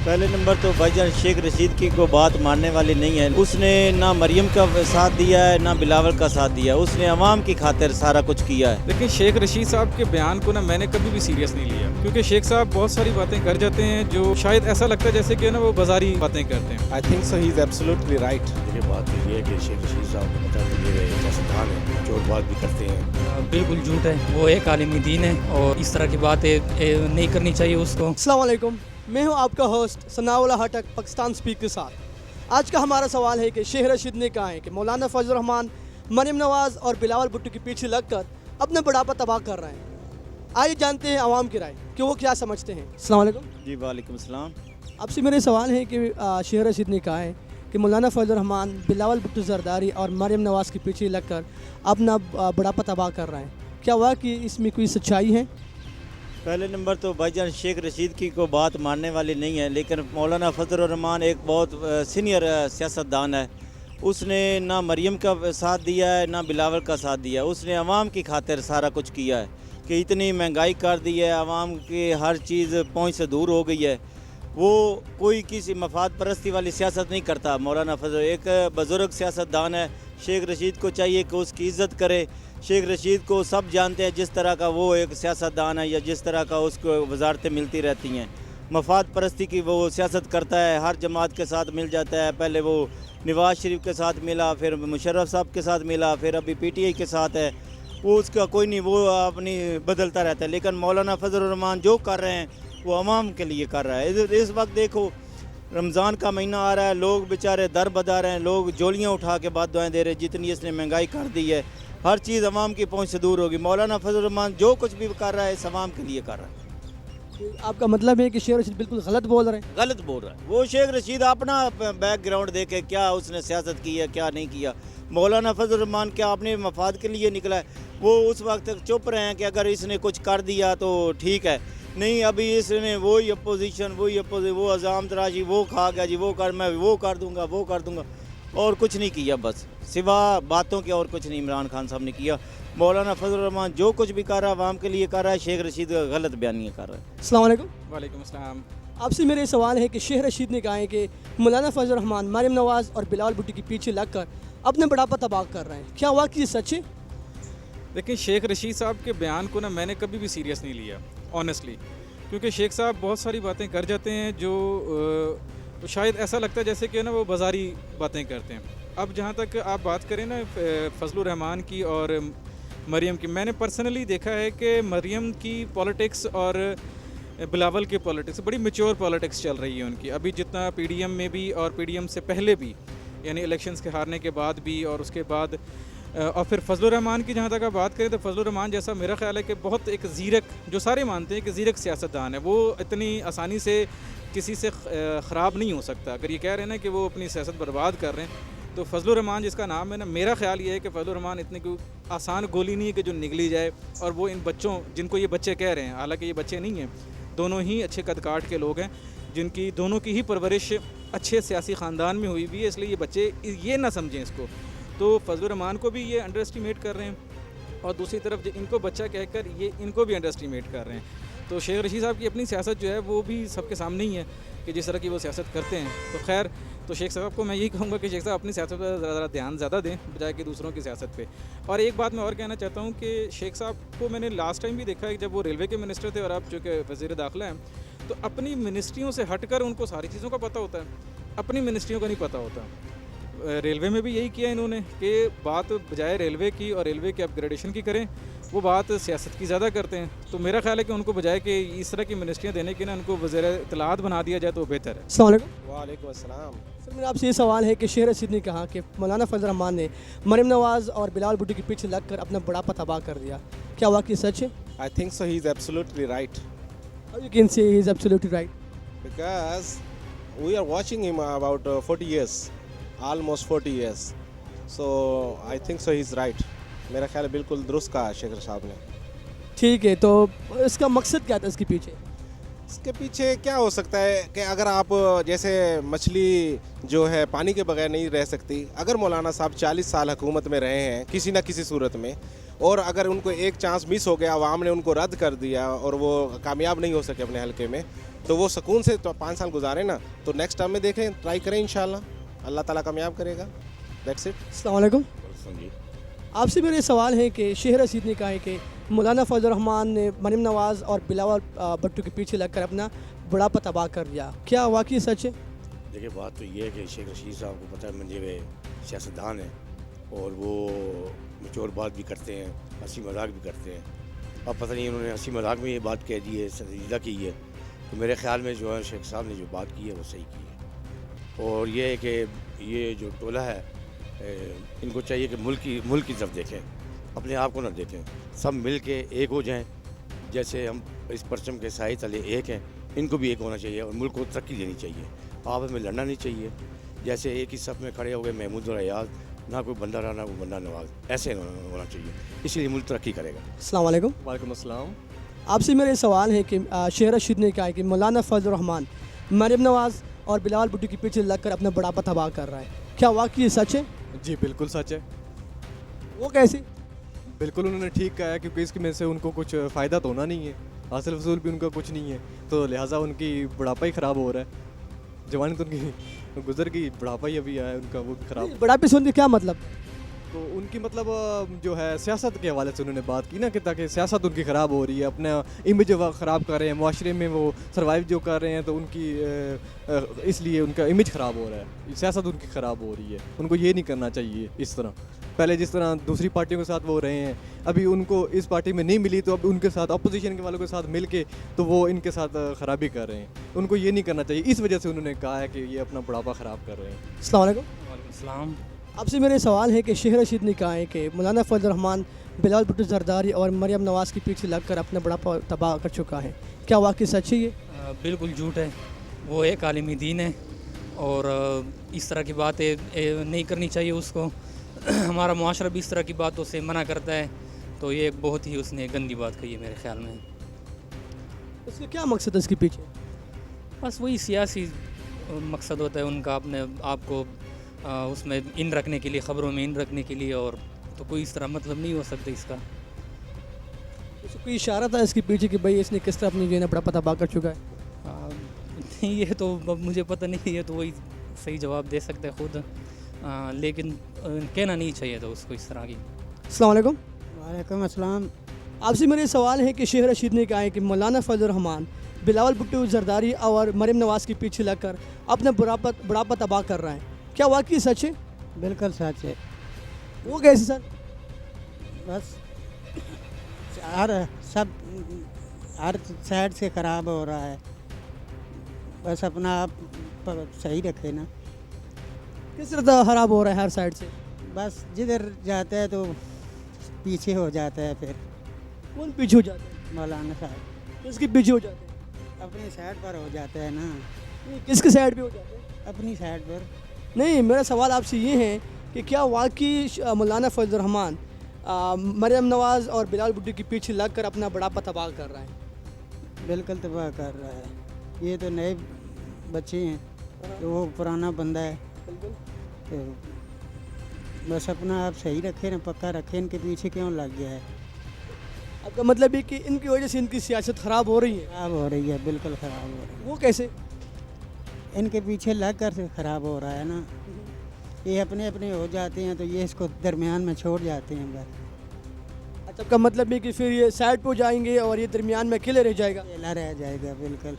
पहले नंबर तो भाईजान शेख रशीद की को बात मानने वाली नहीं है। उसने ना मरियम का साथ दिया है ना बिलावल का साथ दिया है। उसने अवाम की खातिर सारा कुछ किया है। लेकिन शेख रशीद साहब के बयान को ना मैंने कभी भी सीरियस नहीं लिया, क्योंकि शेख साहब बहुत सारी बातें कर जाते हैं जो शायद ऐसा लगता है जैसे कि ना वो बाजारी बातें करते हैं। आई think so he is absolutely right. ये बात तो ये है कि शेख रशीद साहब को पता है ये सियासतदान है, चोर बात भी करते हैं। बिल्कुल झूठ है, वो एक आलिमी दीन है और इस तरह की बातें नहीं करनी चाहिए उसको। अस्सलाम वालेकुम, मैं हूं आपका होस्ट सनाउल्लाह हटक पाकिस्तान स्पीक के साथ। आज का हमारा सवाल है कि शेख रशीद ने कहा है कि मौलाना फजल रहमान मरियम नवाज़ और बिलावल भुट्टो के पीछे लगकर अपना बुढ़ापा तबाह कर रहे हैं। आइए जानते हैं आवाम की राय कि वो क्या समझते हैं। अस्सलाम वालेकुम जी वालेकुम सलाम। आपसे मेरे सवाल है कि शेख रशीद ने कहा है कि मौलाना फजल रहमान बिलावल भुट्टो जरदारी और मरियम नवाज़ के पीछे लगकर अपना बुढ़ापा तबाह कर रहे हैं। क्या वाकई इसमें कोई सच्चाई है? पहले नंबर तो भाईजान शेख रशीद की को बात मानने वाली नहीं है, लेकिन मौलाना फजल रहमान एक बहुत सीनियर सियासतदान है। उसने ना मरियम का साथ दिया है ना बिलावल का साथ दिया है। उसने अवाम की खातिर सारा कुछ किया है कि इतनी महंगाई कर दी है, अवाम की हर चीज़ पहुँच से दूर हो गई है। वो कोई किसी मफाद परस्ती वाली सियासत नहीं करता। मौलाना फजल एक बुज़ुर्ग सियासतदान है। शेख रशीद को चाहिए कि उसकी इज़्ज़त करे। शेख रशीद को सब जानते हैं जिस तरह का वो एक सियासतदान है या जिस तरह का उसको वजारतें मिलती रहती हैं। मफाद परस्ती की वो सियासत करता है, हर जमात के साथ मिल जाता है। पहले वो नवाज़ शरीफ के साथ मिला, फिर मुशर्रफ साहब के साथ मिला, फिर अभी PTI के साथ है। वो उसका कोई नहीं, वो अपनी बदलता रहता है। लेकिन मौलाना फजल रहमान जो कर रहे हैं वो अवाम के लिए कर रहा है। इस वक्त देखो रमज़ान का महीना आ रहा है, लोग बेचारे दर बदर हैं, लोग जोलियाँ उठा के बाद दुआएँ दे रहे हैं। जितनी इसने महंगाई कर दी है, हर चीज़ अवाम की पहुँच से दूर होगी। मौलाना फजल रहमान जो कुछ भी कर रहा है इस अवाम के लिए कर रहा है। आपका मतलब है कि शेख रशीद बिल्कुल गलत बोल रहे हैं? गलत बोल रहा है। वो शेख रशीद अपना बैकग्राउंड देखे क्या उसने सियासत की है क्या नहीं किया। मौलाना फजल रहमान क्या अपने मफाद के लिए निकला है? वो उस वक्त तक चुप रहे हैं कि अगर इसने कुछ कर दिया तो ठीक है। नहीं, अभी इसने वही अपोजिशन वो अजाम तराशी वो खा गया जी, वो कर मैं वो कर दूंगा और कुछ नहीं किया, बस सिवा बातों के और कुछ नहीं इमरान खान साहब ने किया। मौलाना फजल रहमान जो कुछ भी कर रहा है अवाम के लिए कर रहा है। शेख रशीद गलत बयानियाँ कर रहा है। अस्सलाम वालेकुम। वालेकुम अस्सलाम। आपसे मेरे सवाल है कि शेख रशीद ने कहा है कि मौलाना फजल रहमान मरियम नवाज़ और बिलावल भुट्टो के पीछे लगकर अपना बुढ़ापा तबाह कर रहे हैं। क्या वाकई सच है? लेकिन शेख रशीद साहब के बयान को ना मैंने कभी भी सीरियस नहीं लिया ऑनेस्टली, क्योंकि शेख साहब बहुत सारी बातें कर जाते हैं जो शायद ऐसा लगता है जैसे कि ना वो बाजारी बातें करते हैं। अब जहाँ तक आप बात करें ना फजलुर रहमान की और मरियम की, मैंने पर्सनली देखा है कि मरियम की पॉलिटिक्स और बिलावल की पॉलिटिक्स बड़ी मैच्योर पॉलिटिक्स चल रही है उनकी। अभी जितना PDM में भी और PDM से पहले भी, यानी इलेक्शंस के हारने के बाद भी और उसके बाद और फिर फजलुर रहमान की जहाँ तक आप बात करें तो फजलुर रहमान जैसा मेरा ख्याल है कि बहुत एक ज़ीरक, जो सारे मानते हैं कि ज़ीरक सियासतदान है, वो इतनी आसानी से किसी से ख़राब नहीं हो सकता। अगर ये कह रहे हैं ना कि वो अपनी सियासत बर्बाद कर रहे हैं, तो फजलुर रहमान जिसका नाम है ना, मेरा ख्याल ये है कि फजलुर रहमान इतनी कोई आसान गोली नहीं है कि जो निगली जाए। और वो इन बच्चों, जिनको ये बच्चे कह रहे हैं, हालांकि ये बच्चे नहीं हैं, दोनों ही अच्छे कद काट के लोग हैं, जिनकी दोनों की ही परवरिश अच्छे सियासी ख़ानदान में हुई भी है, इसलिए ये बच्चे ये ना समझें इसको। तो फजलुर रहमान को भी ये अंडर एस्टिमेट कर रहे हैं और दूसरी तरफ इनको बच्चा कहकर ये इनको भी अंडर एस्टिमेट कर रहे हैं। तो शेख रशीद साहब की अपनी सियासत जो है वो भी सबके सामने ही है कि जिस तरह की वो सियासत करते हैं। तो खैर, तो शेख साहब को मैं यही कहूँगा कि शेख साहब अपनी सियासत पर ज़रा ध्यान ज़्यादा दें बजाय कि दूसरों की सियासत पे। और एक बात मैं और कहना चाहता हूँ कि शेख साहब को मैंने लास्ट टाइम भी देखा है जब वो रेलवे के मिनिस्टर थे और अब चूँकि वज़ीर दाखिला हैं, तो अपनी मिनिस्ट्रियों से हटकर उनको सारी चीज़ों का पता होता है, अपनी मिनिस्ट्रियों का नहीं पता होता। रेलवे में भी यही किया इन्होंने कि बात बजाय रेलवे की और रेलवे के अपग्रेडेशन की करें, वो बात सियासत की ज़्यादा करते हैं। तो मेरा ख्याल है कि उनको बजाय कि इस तरह की मिनिस्ट्रियाँ देने की ना, उनको वज़ीर इत्तलात बना दिया जाए तो बेहतर है। अस्सलाम वालेकुम। वालेकुम अस्सलाम। सर, मेरा आपसे ये सवाल है कि शेख रशीद ने कहा कि मौलाना फजल रहमान ने मरियम नवाज़ और बिलावल भुट्टो के पीछे लगकर अपना बुढ़ापा तबाह कर दिया। क्या वाकई सच है? I think so he is absolutely right you can say he is absolutely right because we are watching him about 40 years, almost 40 years. So I think so he is right. मेरा ख्याल है बिल्कुल दुरुस्त कहा शेख साहब ने। ठीक है, तो इसका मकसद क्या था इसके पीछे? इसके पीछे क्या हो सकता है कि अगर आप जैसे मछली जो है पानी के बगैर नहीं रह सकती, अगर मौलाना साहब 40 साल हुकूमत में रहे हैं किसी ना किसी सूरत में, और अगर उनको एक चांस मिस हो गया, आवाम ने उनको रद्द कर दिया और वो कामयाब नहीं हो सके अपने हलके में, तो वो सुकून से तो 5 साल गुजारे ना, तो नेक्स्ट टर्म में देखें, ट्राई करें, इंशाल्लाह अल्लाह ताला कामयाब करेगा। That's it. अस्सलाम वालेकुम। जी आपसे मेरे सवाल है कि शेख रशीद ने कहा है कि मौलाना फजल रहमान ने मरीम नवाज़ और बिलावल भुट्टो के पीछे लगकर अपना बुढ़ापा तबाह कर दिया, क्या वाकई सच है? देखिए, बात तो ये है कि शेख रशीद साहब को पता है मंजे हुए सियासतदान हैं और वो मचोर बात भी करते हैं, हंसी मजाक भी करते हैं। अब पता नहीं उन्होंने हंसी मजाक में ये बात कह दी है, संजीदा की है, तो मेरे ख्याल में जो है शेख साहब ने जो बात की है वो सही की है। और ये है कि ये जो टोला है, इनको चाहिए कि मुल्क की तरफ देखें, अपने आप को ना देखें, सब मिल के एक हो जाएं। जैसे हम इस परचम के साए तले एक हैं, इनको भी एक होना चाहिए और मुल्क को तरक्की देनी चाहिए। आपस में लड़ना नहीं चाहिए। जैसे एक ही सफ़ में खड़े हो गए महमूद और अयाज, ना कोई बंदा रहा ना कोई बंदा नवाज, ऐसे होना चाहिए, इसलिए मुल्क तरक्की करेगा। अस्सलाम वालेकुम। वालेकुम अस्सलाम। आपसे मेरे सवाल है कि शेख रशीद ने कहा है कि मौलाना फजल रहमान मरीम नवाज़ और बिलावल भुट्टो के पीछे लगकर अपना बुढ़ापा तबाह कर रहा है, क्या वाकई ये सच है? जी बिल्कुल सच है। वो कैसे? बिल्कुल उन्होंने ठीक कहा है, क्योंकि इसमें से उनको कुछ फ़ायदा तो होना नहीं है, हासिल फसूल भी उनका कुछ नहीं है, तो लिहाजा उनकी बुढ़ापा ही ख़राब हो रहा है। जवानी तो उनकी गुजर गई, बुढ़ापा ही अभी आया है उनका, वो भी ख़राब। बुढ़ापे से उनके क्या मतलब? तो उनकी मतलब जो है सियासत के हवाले से उन्होंने बात की ना, कि ताकि सियासत उनकी ख़राब हो रही है, अपना इमेज ख़राब कर रहे हैं, मुआशरे में वो सर्वाइव जो कर रहे हैं, तो उनकी इसलिए उनका इमेज ख़राब हो रहा है, सियासत उनकी ख़राब हो रही है। उनको ये नहीं करना चाहिए इस तरह। पहले जिस तरह दूसरी पार्टियों के साथ वो रहे हैं, अभी उनको इस पार्टी में नहीं मिली, तो अब उनके साथ अपोजिशन के वालों के साथ मिल के तो वो इनके साथ ख़राबी कर रहे हैं। उनको ये नहीं करना चाहिए, इस वजह से उन्होंने कहा है कि ये अपना बुढ़ापा ख़राब कर रहे हैं। अस्सलाम वालेकुम। वालेकुम सलाम। आपसे मेरे सवाल है कि शेख रशीद ने कहा है कि मौलाना फजल रहमान बिलावल भुट्टो जरदारी और मरियम नवाज़ के पीछे लगकर अपना बुढ़ापा तबाह कर चुका है, क्या वाकई सच है ये? बिल्कुल झूठ है। वो एक आलिमी दीन है और इस तरह की बातें नहीं करनी चाहिए उसको। हमारा मुआशरा भी इस तरह की बातों से मना करता है, तो ये एक बहुत ही उसने गंदी बात कही है मेरे ख्याल में। इसका क्या मकसद है इसके पीछे? बस वही सियासी मकसद होता है उनका, अपने आप को उसमें इन रखने के लिए, ख़बरों में इन रखने के लिए, और तो कोई इस तरह मतलब नहीं हो सकता इसका। इसको कोई इशारा था इसके पीछे कि भाई इसने किस तरह अपनी जो है ना बुढ़ापा तबाह कर चुका है? नहीं, ये तो अब मुझे पता नहीं, ये तो वही सही जवाब दे सकते हैं खुद, लेकिन कहना नहीं चाहिए था उसको इस तरह की। अस्सलाम वालेकुम। वालेकुम अस्सलाम। आपसे मेरे सवाल है कि शेख रशीद ने कहा है कि मौलाना फजल रहमान बिलावल भुट्टो जरदारी और मरियम नवाज़ के पीछे लगकर अपना बुढ़ापा तबाह कर रहा है, क्या वाकई सच है? बिल्कुल सच है। वो कैसे सर? बस हर साइड से ख़राब हो रहा है, बस अपना आप सही रखे ना। किस तरह खराब हो रहा है हर साइड से? बस जिधर जाता है तो पीछे हो जाता है। फिर कौन पीछे हो जाता है? मौलाना साहब किसके पीछे हो जाते हैं? अपनी साइड पर हो जाता है ना। नहीं, किसके साइड पे हो जाते हैं? अपनी साइड पर। नहीं, मेरा सवाल आपसे ये है कि क्या वाकई मौलाना फजल रहमान मरियम नवाज़ और बिलावल भुट्टो के पीछे लगकर अपना बुढ़ापा तबाह कर रहा है? बिल्कुल तबाह कर रहा है। ये तो नए बच्चे हैं, तो वो पुराना बंदा है, तो बस अपना आप सही रखें ना, पक्का रखें। इनके पीछे क्यों लग गया है? आपका मतलब है कि इनकी वजह से इनकी सियासत ख़राब हो रही है? ख़राब हो रही है, बिल्कुल ख़राब हो रही है। वो कैसे? इनके पीछे लग कर से ख़राब हो रहा है ना। ये अपने अपने हो जाते हैं, तो ये इसको दरमियान में छोड़ जाते हैं बस। अच्छा, आपका मतलब है कि फिर ये साइड पे हो जाएंगे और ये दरमियान में अकेले रह जाएगा? अकेला रह जाएगा, बिल्कुल।